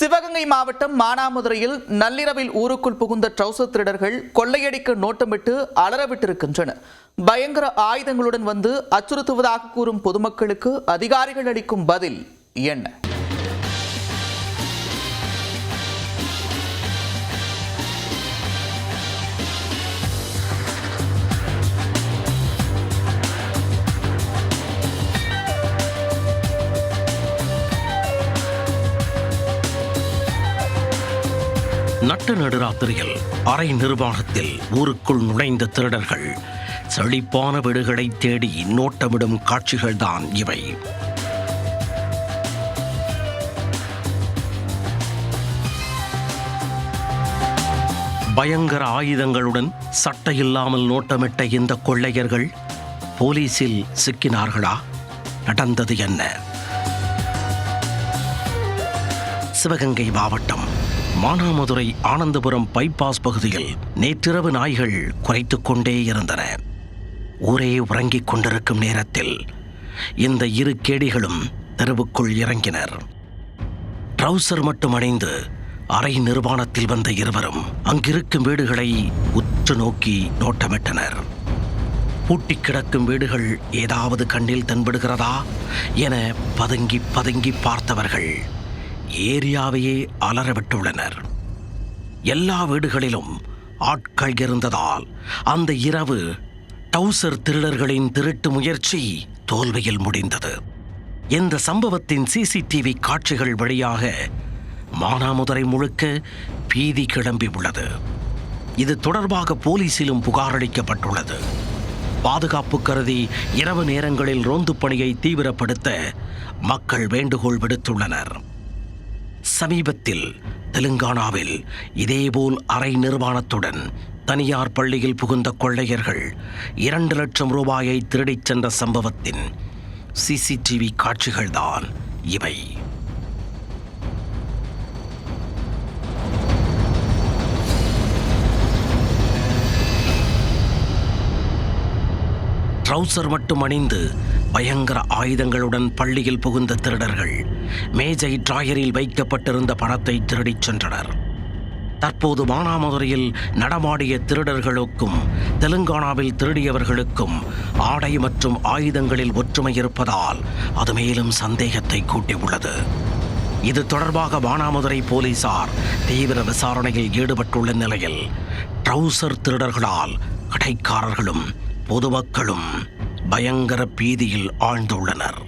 சிவகங்கை மாவட்டம் மானாமதுரையில் நள்ளிரவில் ஊருக்குள் புகுந்த ட்ரவுசர் திருடர்கள் கொள்ளையடிக்க நோட்டமிட்டு அலறவிட்டிருக்கின்றனர். பயங்கர ஆயுதங்களுடன் வந்து அச்சுறுத்துவதாக கூறும் பொதுமக்களுக்கு அதிகாரிகள் அளிக்கும் பதில் என்ன? நட்ட நடுராத்திரியில் அரை நிர்வாணத்தில் ஊருக்குள் நுழைந்த திருடர்கள் செழிப்பான வீடுகளை தேடி நோட்டமிடும் காட்சிகள்தான் இவை. பயங்கர ஆயுதங்களுடன் சட்டையில்லாமல் நோட்டமிட்ட இந்த கொள்ளையர்கள் போலீசில் சிக்கினார்களா? நடந்தது என்ன? சிவகங்கை மாவட்டம் மானாமதுரை ஆனந்தபுரம் பைபாஸ் பகுதியில் நேற்றிரவு நாய்கள் குரைத்துக் கொண்டே இருந்தன. ஊரே உறங்கிக் கொண்டிருக்கும் நேரத்தில் இந்த இரு கேடிகளும் தெருவுக்குள் இறங்கினர். ட்ரவுசர் மட்டும் அணிந்து அரை நிர்வாணத்தில் வந்த இருவரும் அங்கிருக்கும் வீடுகளை உற்று நோக்கி நோட்டமிட்டனர். பூட்டி கிடக்கும் வீடுகள் ஏதாவது கண்ணில் தென்படுகிறதா என பதுங்கி பதுங்கி பார்த்தவர்கள் ஏரியாவையே அலறவிட்டுள்ளனர். எல்லா வீடுகளிலும் ஆட்கள் இருந்ததால் அந்த இரவு ட்ரவுசர் திருடர்களின் திருட்டு முயற்சி தோல்வியில் முடிந்தது. இந்த சம்பவத்தின் சிசிடிவி காட்சிகள் வழியாக மானாமதுரை முழுக்க பீதி கிளம்பி உள்ளது. இது தொடர்பாக போலீசிலும் புகார் அளிக்கப்பட்டுள்ளது. பாதுகாப்பு கருதி இரவு நேரங்களில் ரோந்து பணியை தீவிரப்படுத்த மக்கள் வேண்டுகோள் விடுத்துள்ளனர். சமீபத்தில் தெலுங்கானாவில் இதேபோல் அரை நிர்வாணத்துடன் தனியார் பள்ளியில் புகுந்த கொள்ளையர்கள் 2 லட்சம் ரூபாயை திருடிச் சென்ற சம்பவத்தின் சிசிடிவி காட்சிகள்தான் இவை. ட்ரவுசர் மட்டும் அணிந்து பயங்கர ஆயுதங்களுடன் பள்ளியில் புகுந்த திருடர்கள் மேஜை டிராயரில் வைக்கப்பட்டிருந்த பணத்தை திருடிச் சென்றனர். தற்போது மானாமதுரையில் நடமாடிய திருடர்களுக்கும் தெலுங்கானாவில் திருடியவர்களுக்கும் ஆடை மற்றும் ஆயுதங்களில் ஒற்றுமை இருப்பதால் அது மேலும் சந்தேகத்தை கூட்டியுள்ளது. இது தொடர்பாக மானாமதுரை போலீசார் தீவிர விசாரணையில் ஈடுபட்டுள்ள நிலையில் ட்ரவுசர் திருடர்களால் கடைக்காரர்களும் பொதுமக்களும் பயங்கர பீதியில் ஆழ்ந்துள்ளனர்.